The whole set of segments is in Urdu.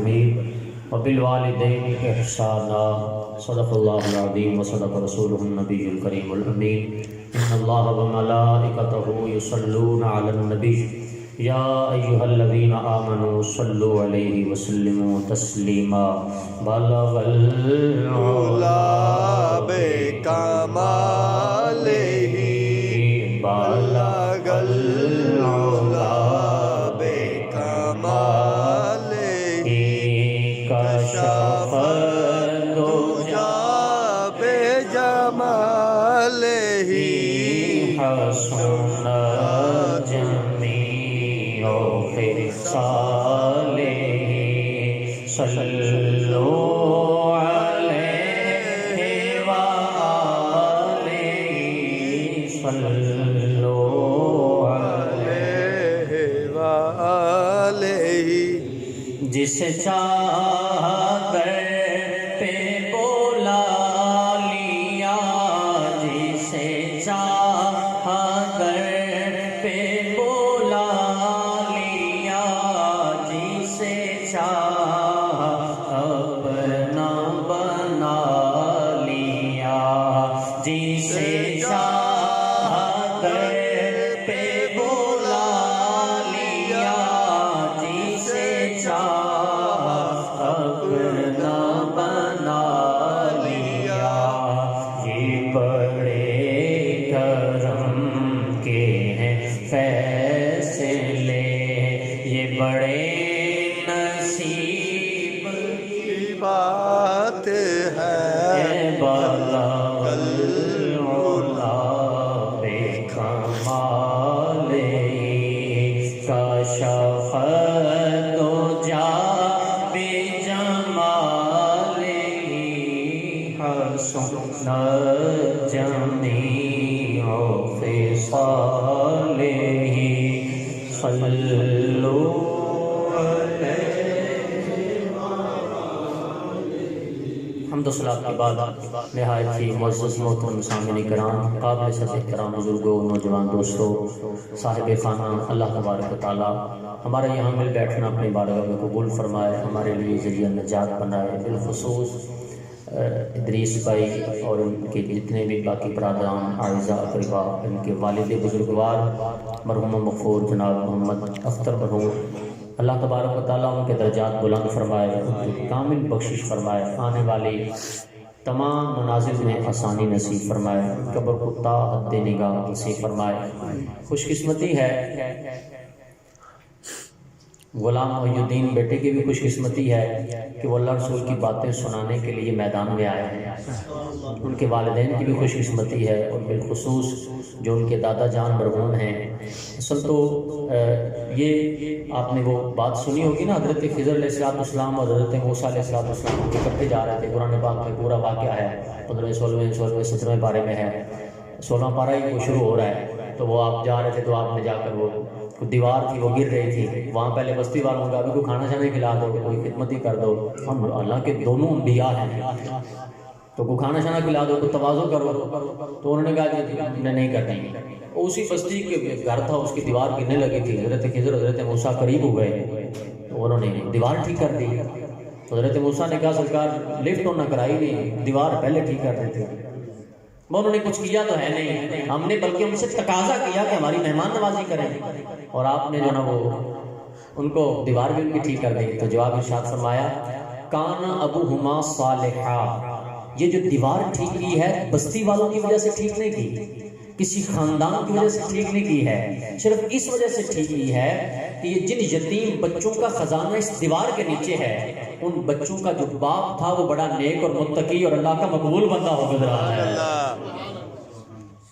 حمید وبالوالدین احسانا صدق اللہ العظیم وصدق رسولہ النبی الکریم الامین ان اللہ وملائکتہ یصلون علی النبی یا ایہا الذین آمنوا صلوا علیہ وسلموا تسلیما بلغ العلا بکمالہ بلغ العلا بکمالہ کشف الدجی بجمالہ حسن جمیع خصالہ صلوا علیہ وآلہ صلوا علیہ وآلہ جس چادر پہ بولا لیا جسے چادر پہ بولا لیا جسے چاہ اپنا بنا لیا جسے چادر پہ بولا لیا جسے چاہ اپنا بنا لیا یہ بڑے کرم کے ہیں فیصلے یہ بڑے نصیب کی بات ہے بلغ العلا بکمالہ کشف الدجی بجمالہ حسن جمیع خصالہ صلوا حمد و صلاۃ کے بعد نہایت ہی معزز محترم سامعین کرام، قابل سطح احترام بزرگوں، نوجوان دوستوں، صاحب خانہ، اللہ تبارک و تعالی ہمارے یہاں مل بیٹھنا اپنی بارگاہ میں قبول فرمائے، ہمارے لیے ذریعہ نجات بنائے، بالخصوص ادریس بھائی اور ان کے جتنے بھی باقی برادران، اعزاء اقربا، ان کے والد بزرگوار مرحوم مغفور جناب محمد اختر مرحوم، اللہ تبارک و تعالیٰ ان کے درجات بلند فرمائے، ان کی کامل بخشش فرمائے، آنے والی تمام منازل میں آسانی نصیب فرمائے، قبر کو تا حد نگاہ نصیب فرمائے۔ خوش قسمتی ہے غلام محی الدین بیٹے کی بھی خوش قسمتی ہے کہ وہ اللہ رسول کی باتیں سنانے کے لیے میدان میں آئے ہیں، ان کے والدین کی بھی خوش قسمتی ہے، اور بالخصوص جو ان کے دادا جان مرحوم ہیں۔ اصل تو یہ آپ نے وہ بات سنی ہوگی نا، حضرت خضر علیہ السلام اور حضرت موسیٰ علیہ السلام اکٹھے جا رہے تھے، قرآن پاک میں پورا واقعہ ہے، 15ویں 16ویں 17ویں پارے میں ہے، 16واں پارہ ہی وہ شروع ہو رہا ہے، تو وہ آپ جا رہے تھے تو آپ نے جا کر وہ دیوار تھی وہ گر رہی تھی، وہاں پہلے بستی والوں کا ابھی کوئی کھانا شانا کھلا دو، کوئی خدمت ہی کر دو، ہم اللہ کے دونوں انبیاء ہیں تو کوئی کھانا شانا کھلا دو، کوئی تواضع کرو، تو انہوں نے کہا جی نہیں کریں۔ اسی بستی کے گھر تھا، اس کی دیوار گرنے لگی تھی، حضرت خضر حضرت موسیٰ قریب ہو گئے تو انہوں نے دیوار ٹھیک کر دی، تو حضرت موسیٰ نے کہا سرکار لفٹ نہ کرائی نہیں، دیوار پہلے ٹھیک کر دیتے۔ انہوں نے کچھ کیا تو ہے نہیں، ہم نے بلکہ ان سے تقاضا کیا کہ ہماری مہمان نوازی کریں، اور آپ نے جو نا وہ ان کو دیوار بھی ان کی ٹھیک کر دی۔ تو جواب ارشاد فرمایا کان ابوہما صالحا، یہ جو دیوار ٹھیک کی ہے بستی والوں کی وجہ سے ٹھیک نہیں کی، کسی خاندان کی وجہ سے ٹھیک نہیں کی ہے، صرف اس وجہ سے ٹھیک کی ہے کہ یہ جن یتیم بچوں کا خزانہ اس دیوار کے نیچے ہے، ان بچوں کا جو باپ تھا وہ بڑا نیک اور متقی اور اللہ کا مقبول بندہ ہو گزرا ہے،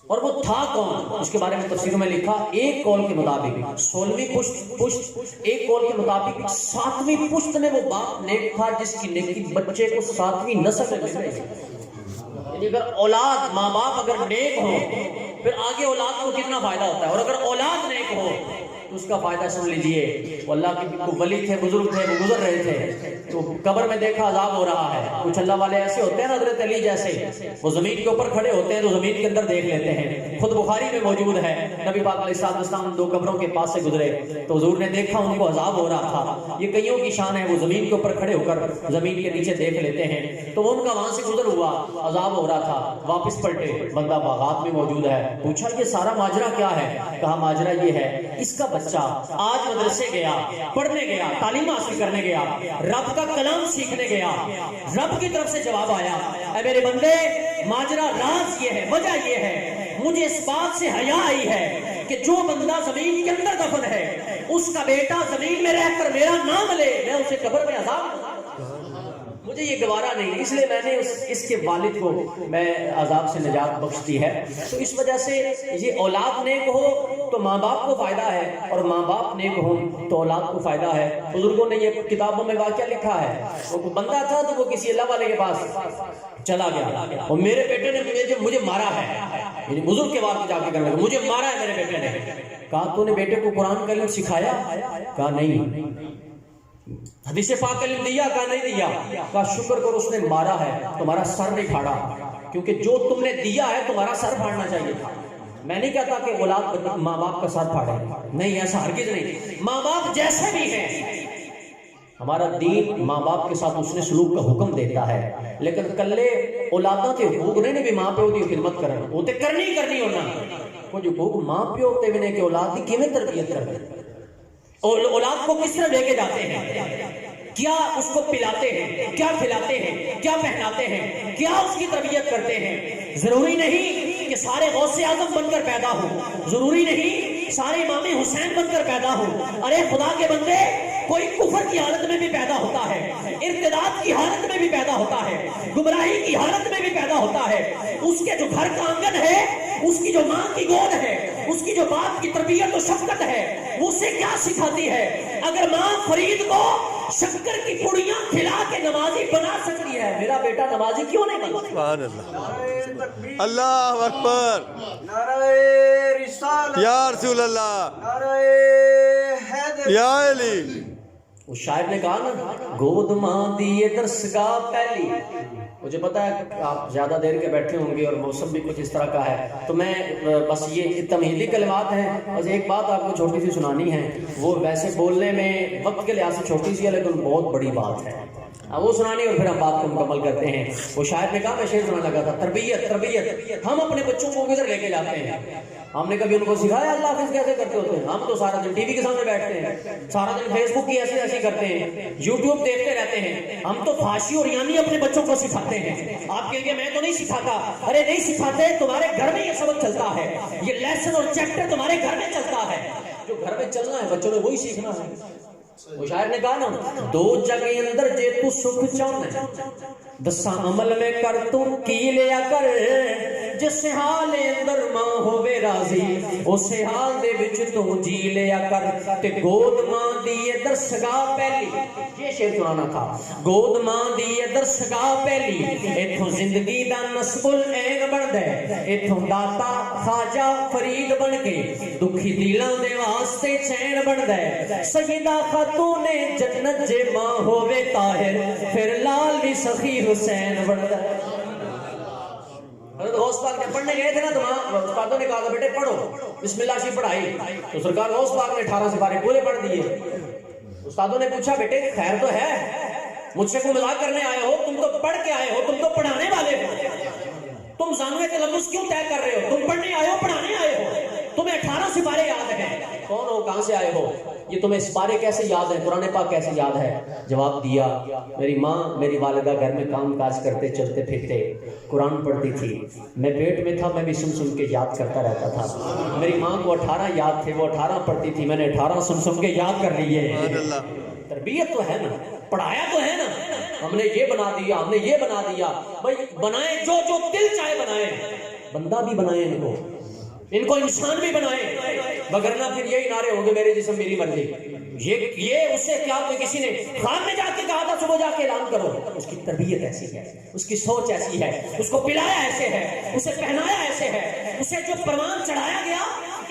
اور وہ تھا کون؟ اس کے بارے میں تفسیروں میں لکھا، ایک قول کے مطابق 16ویں پشت، ایک قول کے مطابق 7ویں پشت میں وہ باپ نیک تھا جس کی نیکی بچے کو 7ویں نسل میں مل رہی ہے۔ یعنی اگر اولاد، ماں باپ اگر نیک ہو پھر آگے اولاد کو کتنا فائدہ ہوتا ہے، اور اگر اولاد نیک ہو اس کا فائدہ سن لیجئے. وہ اللہ کے ولی تھے, بزرگ تھے, وہ گزر رہے تھے تو قبر میں دیکھا عذاب ہو رہا ہے. کچھ اللہ والے ایسے ہوتے ہیں نا حضرت علی جیسے, وہ زمین کے اوپر کھڑے ہوتے ہیں تو زمین کے اندر دیکھ لیتے ہیں. خود بخاری میں موجود ہے, نبی پاک علیہ السلام 2 قبروں کے پاس سے گزرے تو حضور نے دیکھا ان کو عذاب ہو رہا تھا. یہ کئیوں کی شان ہے, وہ زمین کے اوپر کھڑے ہو کر زمین کے نیچے دیکھ لیتے ہیں. تو وہ ان کا وہاں سے گزر ہوا, عذاب ہو رہا تھا, واپس پلٹے, بندہ باغات میں موجود ہے. پوچھا یہ سارا ماجرا کیا ہے؟ کہا ماجرا یہ ہے, اس کا بچہ آج مدرسے گیا, پڑھنے گیا, تعلیم حاصل کرنے گیا, رب کا کلام سیکھنے گیا, رب کی طرف سے جواب آیا. اے میرے بندے, ماجرا راز یہ ہے, وجہ یہ ہے, مجھے اس بات سے حیا آئی ہے کہ جو بندہ زمین کے اندر دفن ہے اس کا بیٹا زمین میں رہ کر میرا نام لے, میں اسے قبر میں عذاب, مجھے یہ گوارا نہیں. اس لیے میں نے اس کے والد کو میں عذاب سے نجات بخش دی ہے. تو اس وجہ سے یہ اولاد نیک ہو تو ماں باپ کو فائدہ ہے, اور ماں باپ نیک ہو تو اولاد کو فائدہ ہے. بزرگوں نے یہ کتابوں میں واقعہ لکھا ہے. وہ بندہ تھا تو وہ کسی اللہ والے کے پاس چلا گیا, اور میرے بیٹے نے مجھے مارا ہے, یعنی بزرگ کے بعد جا کے کرنے مجھے مارا ہے میرے بیٹے نے. کہا تو نے بیٹے کو قرآن کا علم سکھایا؟ کہا نہیں. حدیث پاک کا علم دیا؟ کہا نہیں دیا. کہا شکر کرو اس نے مارا ہے, تمہارا سر نہیں پھاڑا, کیونکہ جو تم نے دیا ہے تمہارا سر پھاڑنا چاہیے تھا. میں نہیں کہتا کہ اولاد ماں باپ کا سر پھاڑے, نہیں, ایسا ہرگز نہیں. ماں باپ جیسے بھی ہیں, ہمارا دین ماں باپ کے ساتھ اس نے سلوک کا حکم دیتا ہے, لیکن کلے اولاداں تے حقوق نہیں بھی ماں پیو دی خدمت کرن, وہ تے کرنی ہونا. کچھ حقوق ماں پیو تے بھی کہ اولاد کی کیویں تربیت کرے, اولاد کو کس طرح لے کے جاتے ہیں, کیا اس کو پلاتے ہیں, کیا کھلاتے ہیں, کیا پہناتے ہیں, کیا اس کی تربیت کرتے ہیں. ضروری نہیں کہ سارے غوث اعظم بن کر پیدا ہو, ضروری نہیں سارے امام حسین بن کر پیدا ہو. ارے خدا کے بندے, کوئی کفر کی حالت میں بھی پیدا ہوتا ہے, ارتداد کی حالت میں بھی پیدا ہوتا ہے, گمراہی کی حالت میں بھی پیدا ہوتا ہے. اس کے جو گھر کا آنگن ہے, اس کی جو ماں کی گود ہے, اس کی جو باپ کی تربیت و شفقت ہے, وہ اسے کیا سکھاتی ہے. اگر ماں فرید کو شکر کی پڑیاں کھلا کے نمازی بنا سکتی ہے, میرا بیٹا نمازی کیوں نہیں بن سکتا؟ اللہ اکبر, نعرہ رسالت, یا رسول اللہ, نعرہ حیدر, یا علی. اس شاعر نے کہا نا, گود ماں دیے درسگاہ پہلی. مجھے پتا ہے آپ زیادہ دیر کے بیٹھے ہوں گے اور موسم بھی کچھ اس طرح کا ہے, تو میں بس یہ تمہیدی کلمات ہیں. بس ایک بات آپ کو چھوٹی سی سنانی ہے, وہ ویسے بولنے میں وقت کے لحاظ سے چھوٹی سی ہے لیکن بہت بڑی بات ہے. وہ سنانی اور پھر ہم بات کو مکمل کرتے ہیں. وہ شاعر نے کہا, میں شعر سنانے لگا تھا, تربیت ہم اپنے بچوں کو کدھر لے کے جاتے ہیں. ہم نے کبھی ان کو سکھایا اللہ حافظ کیسے کرتے ہوتے ہیں؟ ہم تو سارا دن ٹی وی کے سامنے بیٹھتے ہیں, سارا دن فیس بک کی ایسے کرتے ہیں, یوٹیوب دیکھتے رہتے ہیں. ہم تو فحاشی اور یعنی اپنے بچوں کو سکھاتے ہیں. آپ کہیں گے میں تو نہیں سکھاتا. ارے نہیں سکھاتے, تمہارے گھر میں یہ سبق چلتا ہے, یہ لیسن اور چیپٹر تمہارے گھر میں چلتا ہے. جو گھر میں چلنا ہے بچوں نے وہی سیکھنا ہے. وہ شاعر نے کہا نا, دو جگہ اندر جے تو سکھ چاہنا, دساں عمل میں کر تو کی لیا کر, جس حال اندر ماں ہوے راضی اس حال دے وچ تو جی لیا کر. تے گود ماں دی درسگاہ پہلی, یہ شعر سنانا تھا. گود ماں دی درسگاہ پہلی, ایتھوں زندگی دا نسب العین بندا ہے, ایتھوں داتا خواجہ فرید بن کے دکھی دلاں دے واسطے چین بندا ہے. سیدہ خاتون جنت جے ماں ہوے طاہر, پھر لال بھی سخی حسین بندا ہے. حضرت غوث پاک جب پڑھنے گئے تھے نا تو وہاں استادوں نے کہا تھا بیٹے پڑھو, بسم اللہ سے پڑھائی. تو سرکار غوث پاک نے 18 سپارے پورے پڑھ دیے. استادوں نے پوچھا بیٹے خیر تو ہے, مجھ سے کوئی مذاق کرنے آئے ہو؟ تم تو پڑھ کے آئے ہو, تم تو پڑھانے والے ہو. تم زانوے تلفظ کیوں طے کر رہے ہو؟ تم پڑھنے آئے ہو, پڑھانے آئے ہو. تمہیں 18 سپارے یاد ہیں. کون ہو, کہاں سے آئے ہو, یہ تمہیں سپارے کیسے یاد ہیں, قرآن پاک کیسے یاد ہے؟ جواب دیا, میری ماں میری والدہ گھر میں کام کاج کرتے چلتے پھرتے قرآن پڑھتی تھی, میں پیٹ میں تھا, میں بھی سن کے یاد کرتا رہتا تھا. میری ماں کو 18 یاد تھے, وہ 18 پڑھتی تھی, میں نے 18 سن کے یاد کر لیے. تربیت تو ہے نا, پڑھایا تو ہے نا. ہم نے یہ بنا دیا, ہم نے یہ بنا دیا. بھائی بنائیں جو دل چاہے بنائیں, بندہ بھی بنائیں, ان کو انسان بھی بنائیں, وگرنہ پھر یہی نعرے ہوں گے میرے جسم میری مرضی. یہ اسے کیا کوئی کسی نے خواب میں جا کے کہا تھا صبح جا کے اعلان کرو؟ اس کی تربیت ایسی ہے، اس کی سوچ ایسی ہے، اس کو پلایا ایسے ہے، اسے پہنایا ایسے ہے، اسے جو پروان چڑھایا گیا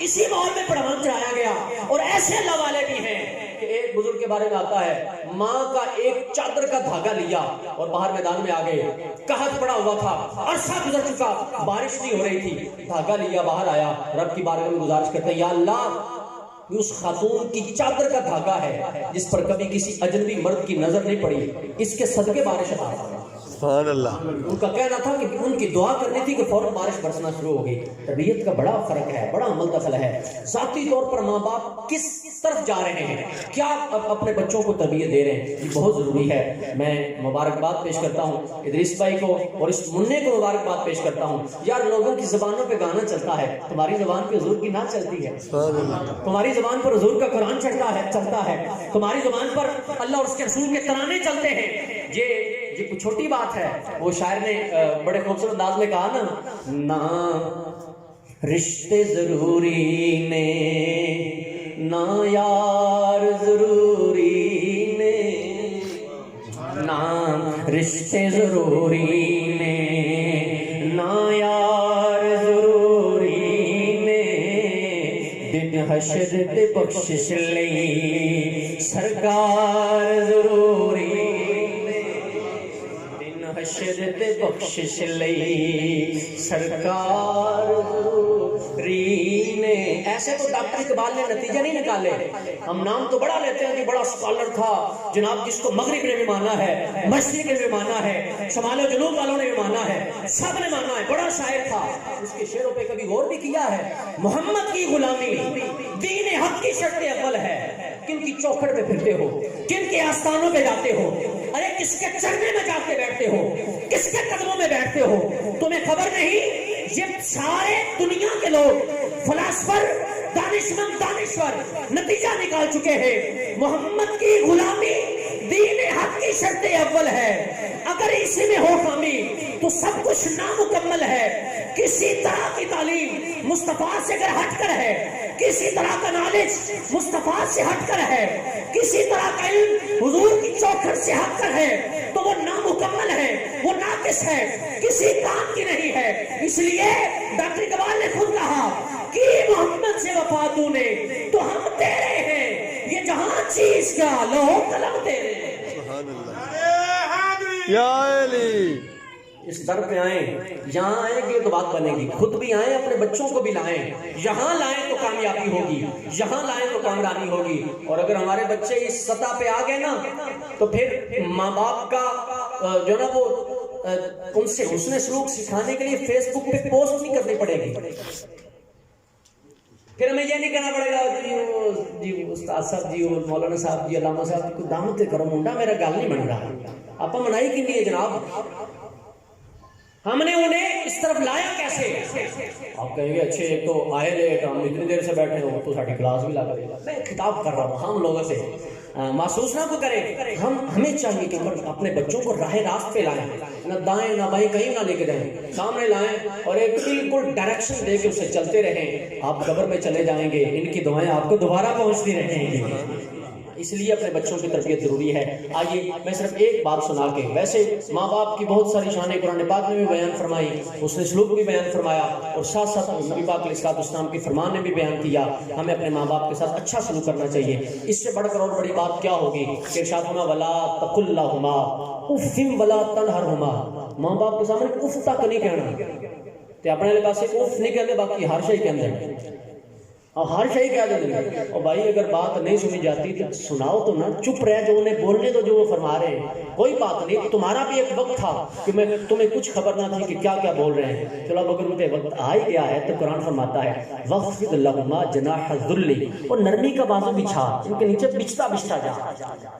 اسی ماحول میں پروان چڑھایا گیا۔ اور ایسے اللہ والے بھی ہیں کہ ایک بزرگ کے بارے میں آتا ہے، ماں کا ایک چادر کا دھاگا لیا اور باہر میدان میں آ گئے، قحط پڑا ہوا تھا، عرصہ گزر چکا، بارش نہیں ہو رہی تھی، دھاگا لیا باہر آیا، رب کی بارگاہ میں گزارش کرتے ہیں یا اللہ اس خاتون کی چادر کا دھاگا ہے جس پر کبھی کسی اجنبی مرد کی نظر نہیں پڑی، اس کے صدقے بارش عطا فرما۔ سبحان اللہ۔ ان کا کہنا تھا کہ ان کی دعا کرنی تھی کہ فوراً بارش برسنا شروع ہو گئی۔ تربیت کا بڑا فرق ہے، بڑا عمل دخل ہے۔ ذاتی طور پر ماں باپ کس طرف جا رہے ہیں، کیا اپنے بچوں کو تربیت دے رہے ہیں، یہ بہت ضروری ہے۔ میں مبارکباد پیش کرتا ہوں ادریس بھائی کو اور اس منع کو مبارکباد پیش کرتا ہوں۔ یار لوگوں کی زبانوں پہ گانا چلتا ہے، تمہاری زبان پہ حضور کی نعت چلتی ہے، تمہاری زبان پر حضور کا قرآن چلتا ہے، تمہاری زبان پر اللہ اور اس کے رسول کے ترانے چلتے ہیں۔ یہ کوئی چھوٹی بات ہے۔ وہ شاعر نے بڑے خوبصورت انداز میں کہا نا رشتے ضروری نے نہ یار ضروری نے، نہ رشتے ضروری نے نہ یار ضروری نے، دن حشر تے بخشش لئی سرکار ضروری، حشر تے بخشش لئی سرکار ضروری نے۔ ایسے تو ڈاکٹر اقبال نے نتیجہ نہیں نکالے، ہم نام تو بڑا لیتے ہیں کہ بڑا اسکالر تھا جناب، جس کو مغرب نے بھی مانا ہے، مشرق نے بھی مانا ہے، شمال و جنوب والوں نے بھی مانا ہے، سب نے مانا ہے، بڑا شاعر تھا۔ اس کے شعروں پہ کبھی غور بھی کیا ہے؟ محمد کی غلامی دین حق کی شرط اول ہے، کن کی چوکھٹ پہ پھرتے ہو، کن کے آستانوں پہ جاتے ہو، ارے کس کے چرنے میں جا کے بیٹھتے ہو، کس کے قدموں میں بیٹھتے ہو، تمہیں خبر نہیں؟ یہ سارے دنیا کے لوگ فلاسفر دانشور نتیجہ نکال چکے ہیں، محمد کی غلامی دین حق کی شرط اول ہے، اگر اسی میں ہو خامی تو سب کچھ نامکمل ہے۔ کسی طرح کی تعلیم مصطفیٰ سے اگر ہٹ کر ہے، کسی طرح کا نالج مصطفیٰ سے ہٹ کر ہے، کسی طرح کا علم حضور کی چوکھٹ سے ہٹ کر ہے تو وہ نامکمل ہے، وہ ناقص ہے، کسی کام کی نہیں ہے۔ اس لیے ڈاکٹر اقبال نے خود کہا کہ محمد سے وفا تو نے تو ہم تیرے ہیں، یہ جہاں چیز کا لوح قلم تیرے۔ سبحان اللہ۔ یا علی اس در پہ آئیں، یہاں آئیں گے تو بات بنے گی، خود بھی آئیں، اپنے بچوں کو بھی لائیں، یہاں لائیں تو کامیابی ہوگی، یہاں لائیں تو کامیابی ہوگی۔ اور اگر ہمارے بچے اس سطح پہ آ گئے نا تو پھر ماں باپ کا جو نا وہ ان سے حسن سلوک سکھانے کے لیے فیس بک پہ پوسٹ نہیں کرنی پڑے گی، پھر ہمیں یہ نہیں کہنا پڑے گا جی استاد صاحب جی اور مولانا صاحب جی علامہ صاحب کو دعوت کرو، منڈا میرا گل نہیں بن رہا، آپ منائی کی نہیں ہے جناب، ہم نے انہیں اس طرف لایا کیسے؟ آپ کہیں گے اچھے ایک تو آئے لیٹ، ہم اتنی دیر سے بیٹھے ہوں تو ساڑھی کلاس بھی لگا دے گا۔ میں خطاب کر رہا ہوں ہم لوگوں سے، محسوس نہ کو کریں، ہمیں چاہیے کہ ہم اپنے بچوں کو راہ راست پہ لائیں، نہ دائیں نہ بائیں کہیں نہ لے کے جائیں، سامنے لائیں اور ایک بالکل ڈائریکشن دے کے اسے چلتے رہیں۔ آپ قبر میں چلے جائیں گے، ان کی دعائیں آپ کو دوبارہ پہنچتی رہیں گی، اس لیے اپنے بچوں کی تربیت ضروری ہے۔ آئیے میں صرف ایک بات سنا کے، ویسے ماں باپ کی بہت ساری شانیں قرآن پاک میں بھی بیان فرمائی، اس نے سلوک بھی بیان فرمایا، اور ساتھ ساتھ نبی پاک علیہ السلام کے فرمان نے بھی بیان کیا ہمیں اپنے ماں باپ کے ساتھ اچھا سلوک کرنا چاہیے۔ اس سے بڑھ کر اور بڑی بات کیا ہوگی کہ ارشاد فرمایا ولا تقل لہما اف ولا تنہرہما، ماں باپ کے سامنے اف تک نہیں کہنا، تے اپنے لباس سے اف نہیں کہتے، باقی ہر شے کہتے ہیں، اور ہر شے کہہ دیتے ہیں۔ اور بھائی اگر بات نہیں سنی جاتی تو سناؤ تو نہ، چپ رہ، جو انہیں بولنے تو جو وہ فرما رہے ہیں، کوئی بات نہیں، تمہارا بھی ایک وقت تھا کہ میں تمہیں کچھ خبر نہ تھی کہ کیا کیا بول رہے ہیں، چلو اب اگر ان پہ وقت آ ہی گیا ہے تو قرآن فرماتا ہے وَخْفِضْ لَهُمَا جَنَاحَ الذُّلِّ، اور نرمی کا بازو بچھا، ان کے نیچے بچھتا بچھتا جا،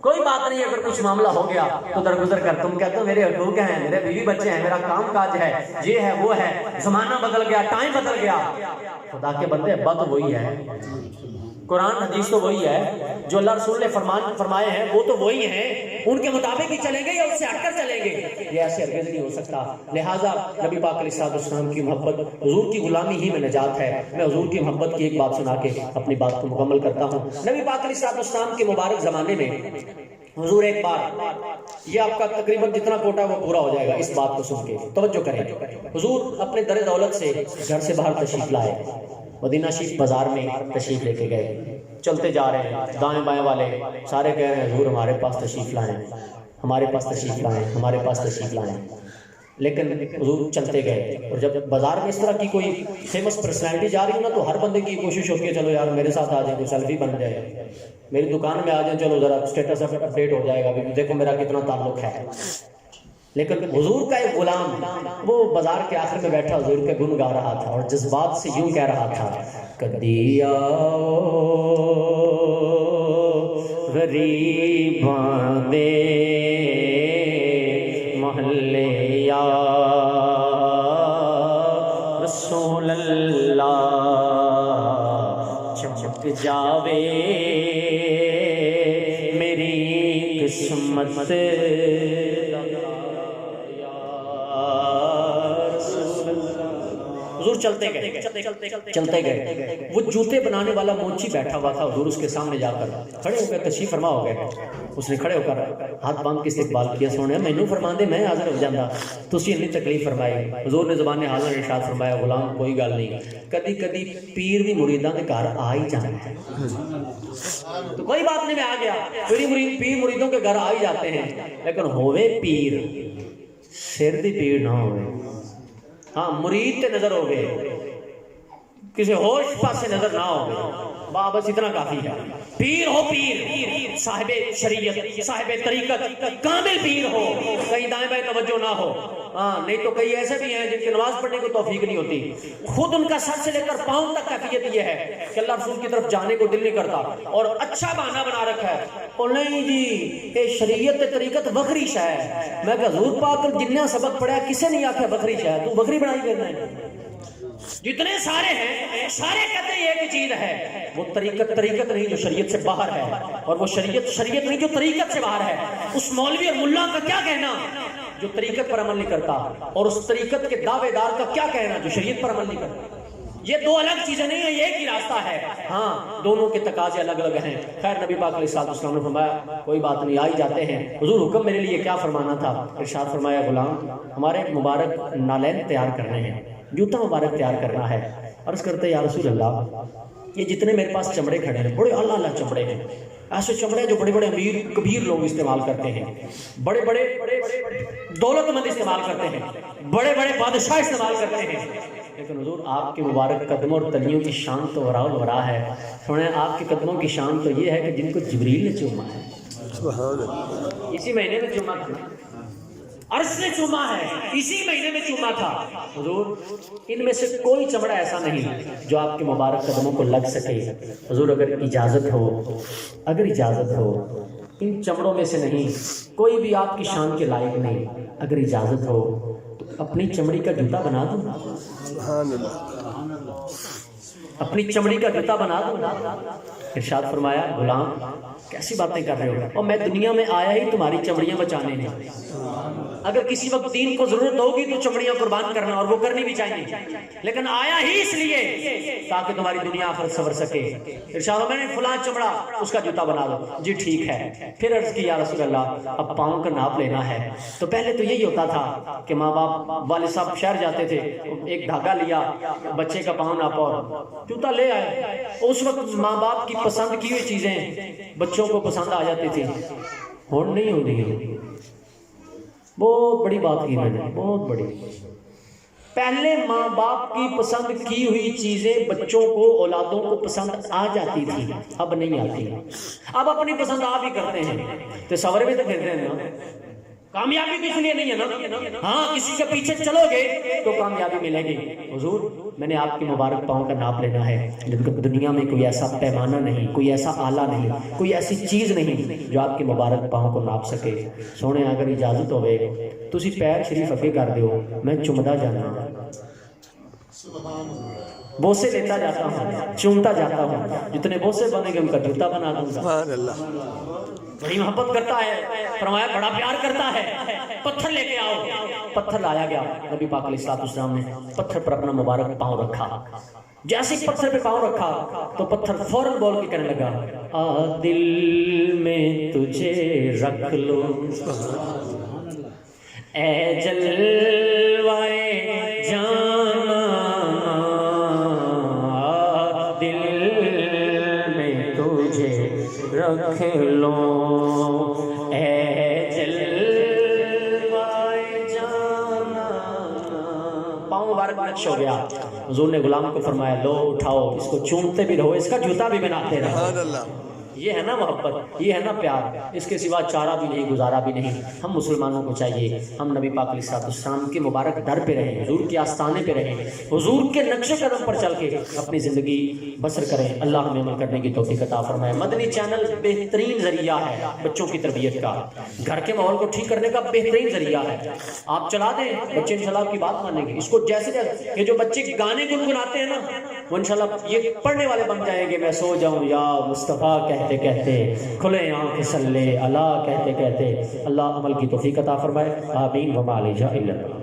کوئی بات نہیں، اگر کچھ معاملہ ہو گیا تو درگزر کر، تم کہتے ہو میرے حقوق ہیں، میرے بیوی بچے ہیں، میرا کام کاج ہے، یہ ہے وہ ہے، زمانہ بدل گیا، ٹائم بدل گیا، خدا کے بندے بات وہی ہے، قرآن حدیث تو وہی ہے جو اللہ رسول نے فرمائے ہیں، وہ تو وہی ہیں، ان کے مطابق ہی چلیں گے یا اس سے ہٹ کر چلیں گے؟ یہ ایسے ہرگز نہیں ہو سکتا۔ لہٰذا نبی پاک علیہ السلام کی محبت، حضور کی غلامی ہی میں نجات ہے۔ میں حضور کی محبت کی ایک بات سنا کے اپنی بات کو مکمل کرتا ہوں۔ نبی پاک علیہ السلام کے مبارک زمانے میں حضور ایک بار، یہ آپ کا تقریباً جتنا کوٹا وہ پورا ہو جائے گا اس بات کو سن کے، توجہ کریں۔ حضور اپنے در دولت سے گھر سے باہر تشریف لائے، مدینہ شریف بازار میں تشریف لے کے گئے، چلتے جا رہے ہیں، دائیں بائیں والے سارے کہہ رہے ہیں حضور ہمارے پاس تشریف لائیں، ہمارے پاس تشریف لائیں، ہمارے پاس تشریف لائیں، لیکن حضور چلتے گئے۔ اور جب بازار میں اس طرح کی کوئی فیمس پرسنالٹی جا رہی ہو نا تو ہر بندے کی کوشش ہوتی ہے چلو یار میرے ساتھ آ جائیں، کوئی سیلفی بن جائے، میری دکان میں آ جائیں، چلو ذرا اسٹیٹس اپڈیٹ ہو جائے گا، دیکھو میرا کتنا تعلق ہے۔ لیکن حضور کا ایک غلام وہ بازار کے آخر میں بیٹھا حضور کے گن گا رہا تھا اور جذبات سے یوں کہہ رہا تھا، کدی آؤ غریباں دے محلے یا رسول اللہ، چمک جاوے میری قسمت، حضور چلتے گئے۔ وہ جوتے بنانے والا موچی بیٹھا ہوا تھا، حضور اس کے سامنے جا کر کھڑے ہو کر تشریف فرما ہو گئے۔ اس نے کھڑے ہو کر ہاتھ باندھ کے استقبال کیا، سونے مینوں فرما دے میں حاضر ہو جاندہ، تسی اتنی تکلیف فرمائی۔ حضور نے زبان حال میں ارشاد فرمایا، غلام کوئی گل نہیں، کدی کدی پیر بھی مریداں دے گھر آ ہی جانا ہے، تو کوئی بات نہیں، میں آ گیا۔ پیر مریدوں کے گھر آ ہی جاتے ہیں، لیکن ہوئے پیر سر دی پیر نہ ہوئے، ہاں مرید تے نظر ہو گئے، کسی ہوش پاسے نظر نہ ہو گئے، بس اتنا کافی ہے۔ پیر ہو، پیر صاحب شریعت، صاحب طریقت، کامل پیر ہو، کہیں دائیں بائیں توجہ نہ ہو، ہاں نہیں تو کئی ایسے بھی ہیں جن کی نماز پڑھنے کو توفیق نہیں ہوتی، خود ان کا سر سے لے کر پاؤں تک کیفیت یہ ہے کہ اللہ رسول کی طرف جانے کو دل نہیں کرتا، اور اچھا بہانہ بنا رکھا ہے، اور نہیں جی یہ شریعت طریقت بکری شہ ہے۔ میں کہ حضور پاک جنہیں سبق پڑھا کسے نہیں آکھا بکری شہ ہے، تو بکری بنائی کرنا ہے۔ جتنے سارے ہیں سارے کہتے ہیں ایک چیز ہے، وہ طریقت نہیں جو شریعت سے باہر ہے، اور وہ شریعت نہیں جو طریقت سے باہر ہے۔ اس مولوی اور ملا کا کیا کہنا جو طریقت پر عمل نہیں کرتا، اور اس طریقت کے دعوے دار کا کیا کہنا جو شریعت پر عمل نہیں کرتا؟ یہ دو الگ چیزیں نہیں ہیں، یہ ایک ہی راستہ ہے، ہاں دونوں کے تقاضے الگ الگ ہیں۔ خیر نبی پاک علیہ السلام نے فرمایا کوئی بات نہیں، آ ہی جاتے ہیں۔ حضور حکم میرے لیے کیا فرمانا تھا؟ ارشاد فرمایا، غلام ہمارے مبارک نالین تیار کرنے ہیں، جوتا مبارک تیار کرنا ہے۔ عرض کرتے یا رسول اللہ یہ جتنے میرے پاس چمڑے کھڑے ہیں بڑے اعلیٰ اعلیٰ چمڑے ہیں، ایسے چمڑے جو بڑے بڑے امیر کبیر لوگ استعمال کرتے ہیں، بڑے بڑے دولت مند استعمال کرتے ہیں، بڑے بڑے بادشاہ استعمال کرتے ہیں، لیکن حضور آپ کے مبارک قدموں اور تلیوں کی شان تو ورا ہے۔ سنیں آپ کے قدموں کی شان تو یہ ہے کہ جن کو جبریل نے چوما ہے، اسی مہینے میں چوما تھا، عرش نے چوما ہے، اسی مہینے میں چوما تھا۔ حضور ان میں سے کوئی چمڑا ایسا نہیں جو آپ کے مبارک قدموں کو لگ سکے۔ حضور اگر اجازت ہو ان چمڑوں میں سے نہیں کوئی بھی آپ کی شان کے لائق نہیں، اگر اجازت ہو تو اپنی چمڑی کا جوتا بنا دوں، اپنی چمڑی کا جوتا بنا دوں۔ ارشاد فرمایا، غلام کیسی باتیں کر رہے ہو، اور میں دنیا میں آیا ہی تمہاری چمڑیاں بچانے نہیں، اگر کسی وقت دین کو ضرورت ہوگی تو چمڑیاں قربان کرنا، اور وہ کرنی بھی چاہیے، لیکن آیا ہی اس لیے تاکہ تمہاری دنیا آخرت سنور سکے۔ ارشاد میں نے فلاں چمڑا اس کا جوتا بنا دو، جی ٹھیک ہے۔ پھر عرض کی یا رسول اللہ اب پاؤں کا ناپ لینا ہے، تو پہلے تو یہی ہوتا تھا کہ ماں باپ والد صاحب شہر جاتے تھے، ایک دھاگا لیا، بچے کا پاؤں ناپا اور جوتا لے آئے۔ اس وقت ماں باپ کی پسند کی ہوئی چیزیں بچوں کو پسند آ جاتی تھی، ہون نہیں ہو رہی۔ بہت بڑی بات کی میں نے، بہت بڑی۔ پہلے ماں باپ کی پسند کی ہوئی چیزیں بچوں کو، اولادوں کو پسند آ جاتی تھی، اب نہیں آتی۔ اب اپنی پسند آپ ہی کرتے ہیں، تو سورے میں تو پھرتے ہیں نا، کامیابی بھی اس لیے نہیں ہے نا، ہاں کسی کے پیچھے چلو گے تو کامیابی ملے گی۔ حضور میں نے آپ کی مبارک پاؤں کا ناپ لینا ہے، لیکن دنیا میں کوئی ایسا پیمانہ نہیں، کوئی ایسا آلہ نہیں، کوئی ایسی چیز نہیں جو آپ کی مبارک پاؤں کو ناپ سکے۔ سونے اگر اجازت ہوئے تسی پیر شریف اگے کر دیو، میں چمدا جانا۔ بوسے لیتا جاتا ہوں، چومتا جاتا ہوں، جتنے بوسے بنے گے ان کا جوتا بنا دوں گا۔ سبحان اللہ، بڑی محبت کرتا ہے، فرمایا بڑا پیار کرتا ہے، پتھر لے کے آؤ۔ پتھر لایا گیا، نبی پاک علیہ السلام نے پتھر پر اپنا مبارک پاؤں رکھا۔ جیسے پتھر پہ پاؤں رکھا تو پتھر فوراً بول کے کہنے لگا، آ دل میں تجھے رکھ لو اے جلوائے جانا، آ دل میں تجھے رکھ لو اے جلوائے جانا۔ پاؤں مبارک نقش ہو گیا۔ حضور نے غلام کو فرمایا لو اٹھاؤ، اس کو چومتے بھی رہو، اس کا جوتا بھی بناتے رہو۔ سبحان اللہ، یہ ہے نا محبت، یہ ہے نا پیار، اس کے سوا چارہ بھی نہیں، گزارا بھی نہیں۔ ہم مسلمانوں کو چاہیے ہم نبی پاک علیہ السلام کے مبارک در پہ رہیں، حضور کے آستانے پہ رہیں، حضور کے نقش قدم پر چل کے اپنی زندگی بسر کریں۔ اللہ ہمیں عمل کرنے کی توفیق عطا فرمائے۔ مدنی چینل بہترین ذریعہ ہے بچوں کی تربیت کا، گھر کے ماحول کو ٹھیک کرنے کا بہترین ذریعہ ہے۔ آپ چلا دیں، بچے انشاءاللہ آپ کی بات مانیں گے۔ اس کو جیسے یہ جو بچے گانے گنگناتے ہیں نا، وہ انشاءاللہ یہ پڑھنے والے بن جائیں گے۔ میں سو جاؤں یا مصطفیٰ کہتے کہتے، کھلے آنکھ صلی اللہ کہتے کہتے۔ اللہ عمل کی توفیق عطا فرمائے، آمین وما علیہ الا اللہ۔